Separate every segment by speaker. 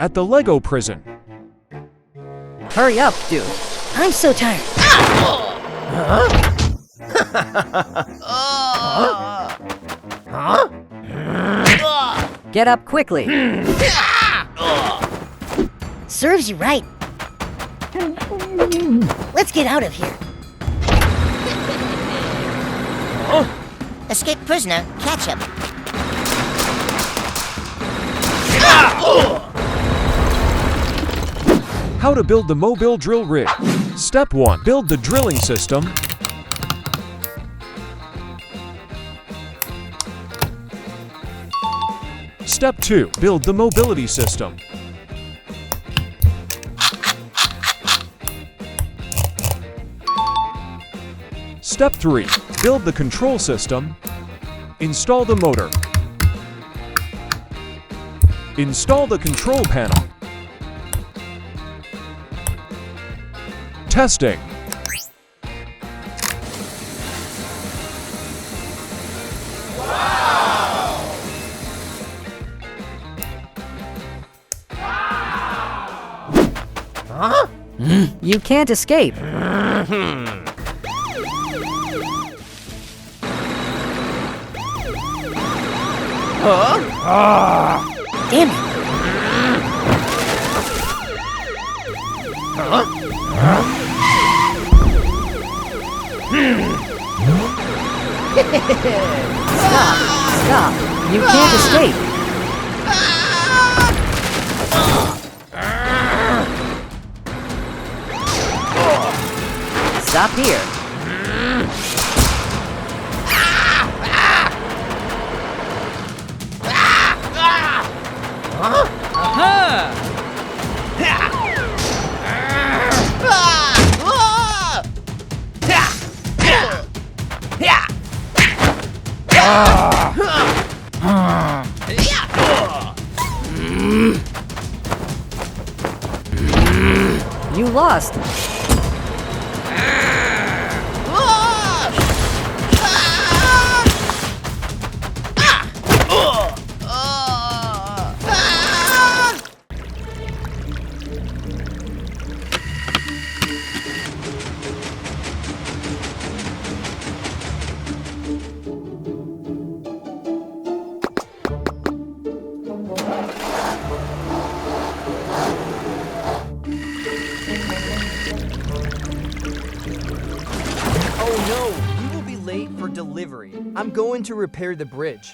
Speaker 1: at the Lego prison.
Speaker 2: Hurry up, dude.
Speaker 3: I'm so tired.
Speaker 2: Get up quickly.
Speaker 3: Serves you right. Let's get out of here. Escaped prisoner, catch him.
Speaker 1: How to build the mobile drill rig. Step 1. Build the drilling system. Step 2. Build the mobility system. Step 3. Build the control system. Install the motor. Install the control panel. Testing.
Speaker 2: You can't escape.
Speaker 3: Damn it.
Speaker 2: Stop. You can't escape. Stop here. You lost.
Speaker 4: Oh no, we will be late for delivery. I'm going to repair the bridge.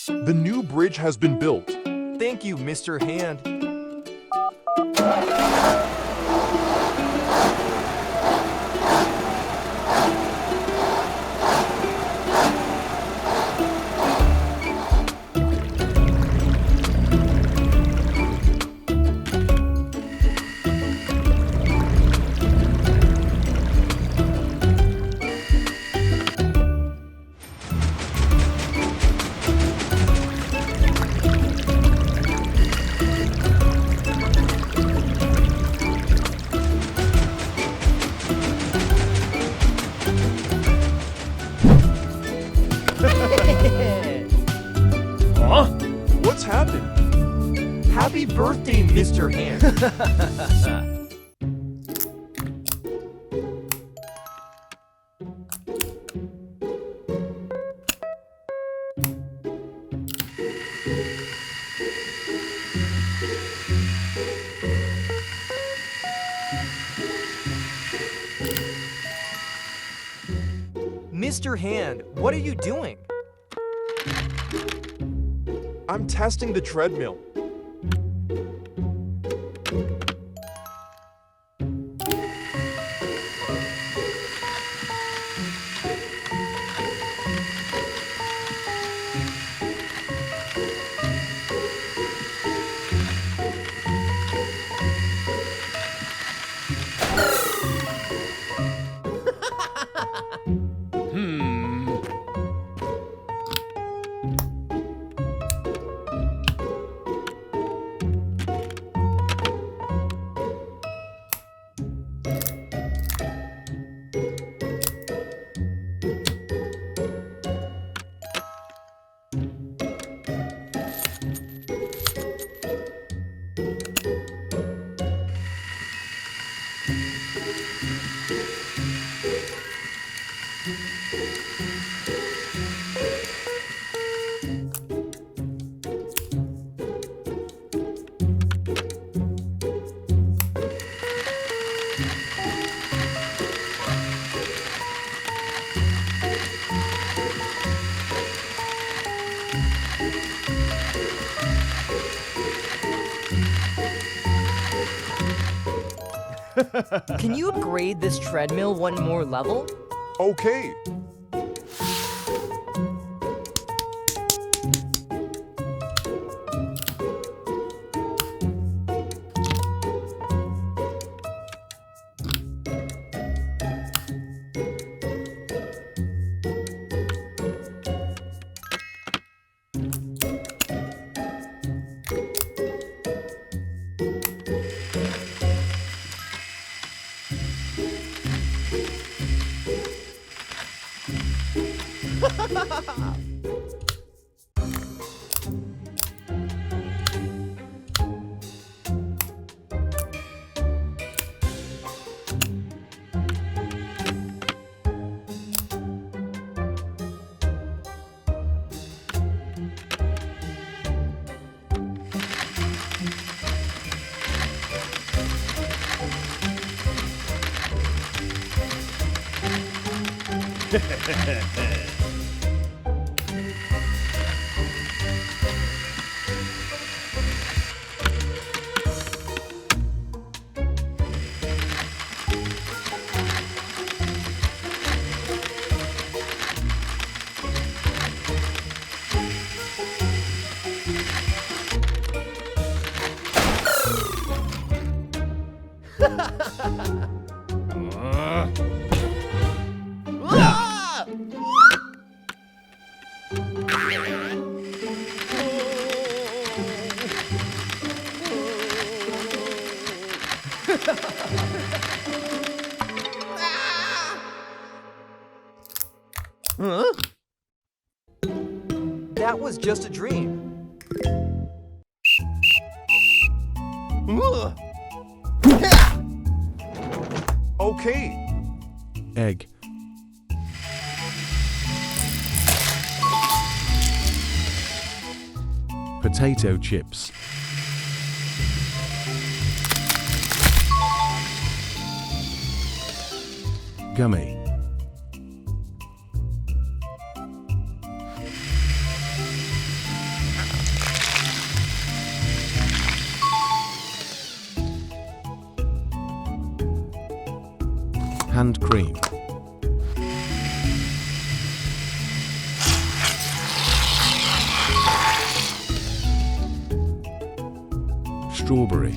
Speaker 5: The new bridge has been built.
Speaker 4: Thank you, Mr. Hand. Huh?
Speaker 5: What's happened?
Speaker 4: Happy birthday, Mr. Hand. Mr. Hand, what are you doing?
Speaker 5: I'm testing the treadmill.
Speaker 4: Can you upgrade this treadmill one more level?
Speaker 5: Okay.
Speaker 4: Huh? That was just a dream.
Speaker 5: Okay.
Speaker 1: Egg. Potato chips. Gummy. Hand cream. Strawberry.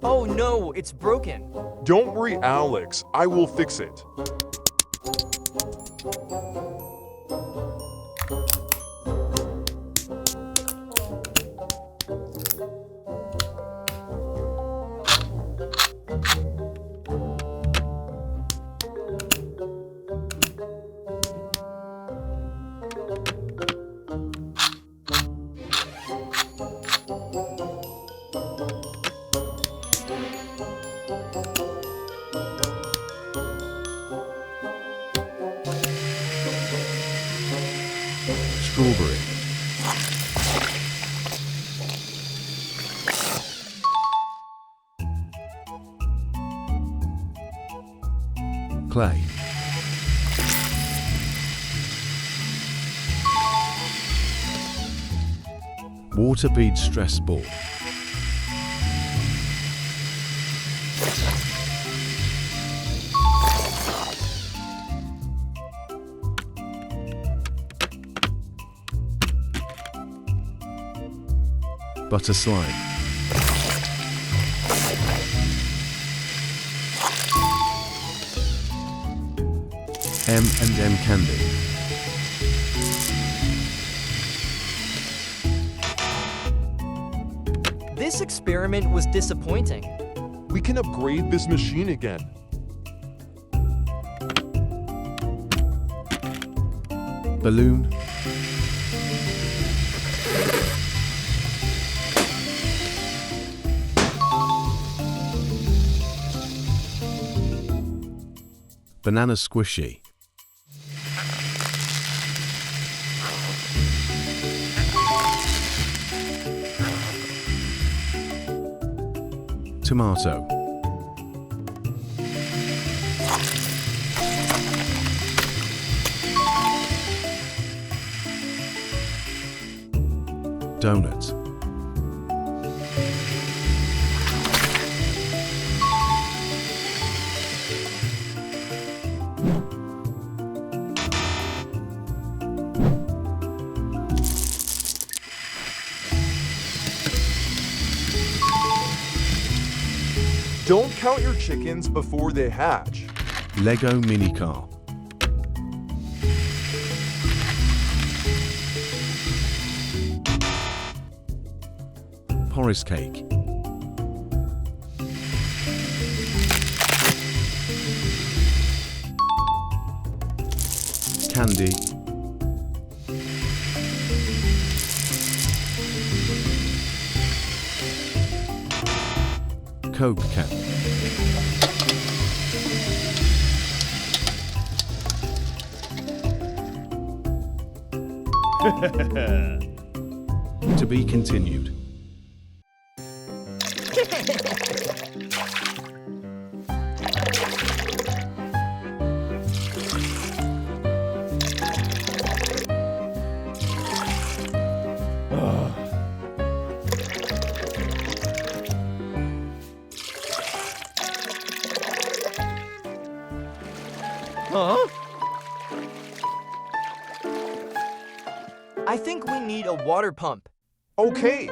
Speaker 4: Oh no, it's broken.
Speaker 5: Don't worry, Alex. I will fix it.
Speaker 6: Clay. Water bead stress ball. Butter slime. M&M candy.
Speaker 4: This experiment was disappointing.
Speaker 5: We can upgrade this machine again.
Speaker 6: Balloon. Banana squishy. Tomato. Donut.
Speaker 5: Don't count your chickens before they hatch.
Speaker 6: Lego mini car. Porridge cake. Candy. Coke can. To be continued.
Speaker 4: Huh? I think we need a water pump.
Speaker 5: Okay.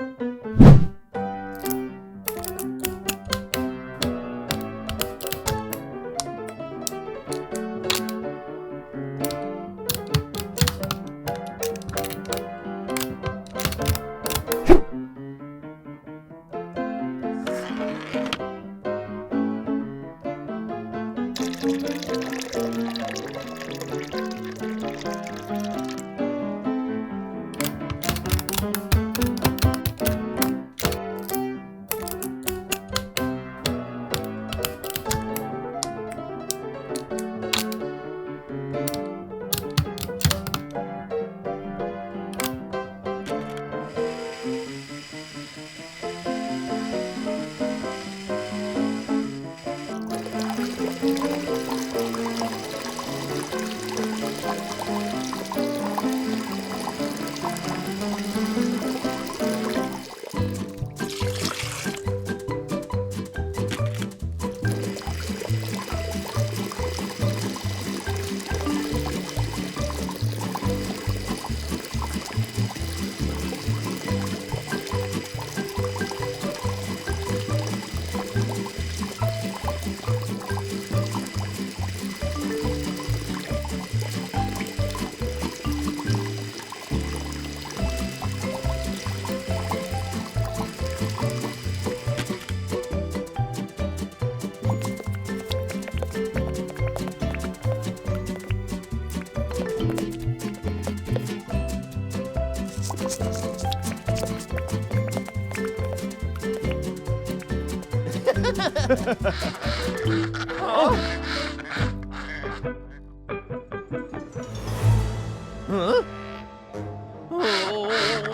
Speaker 4: Huh? Huh? Oh.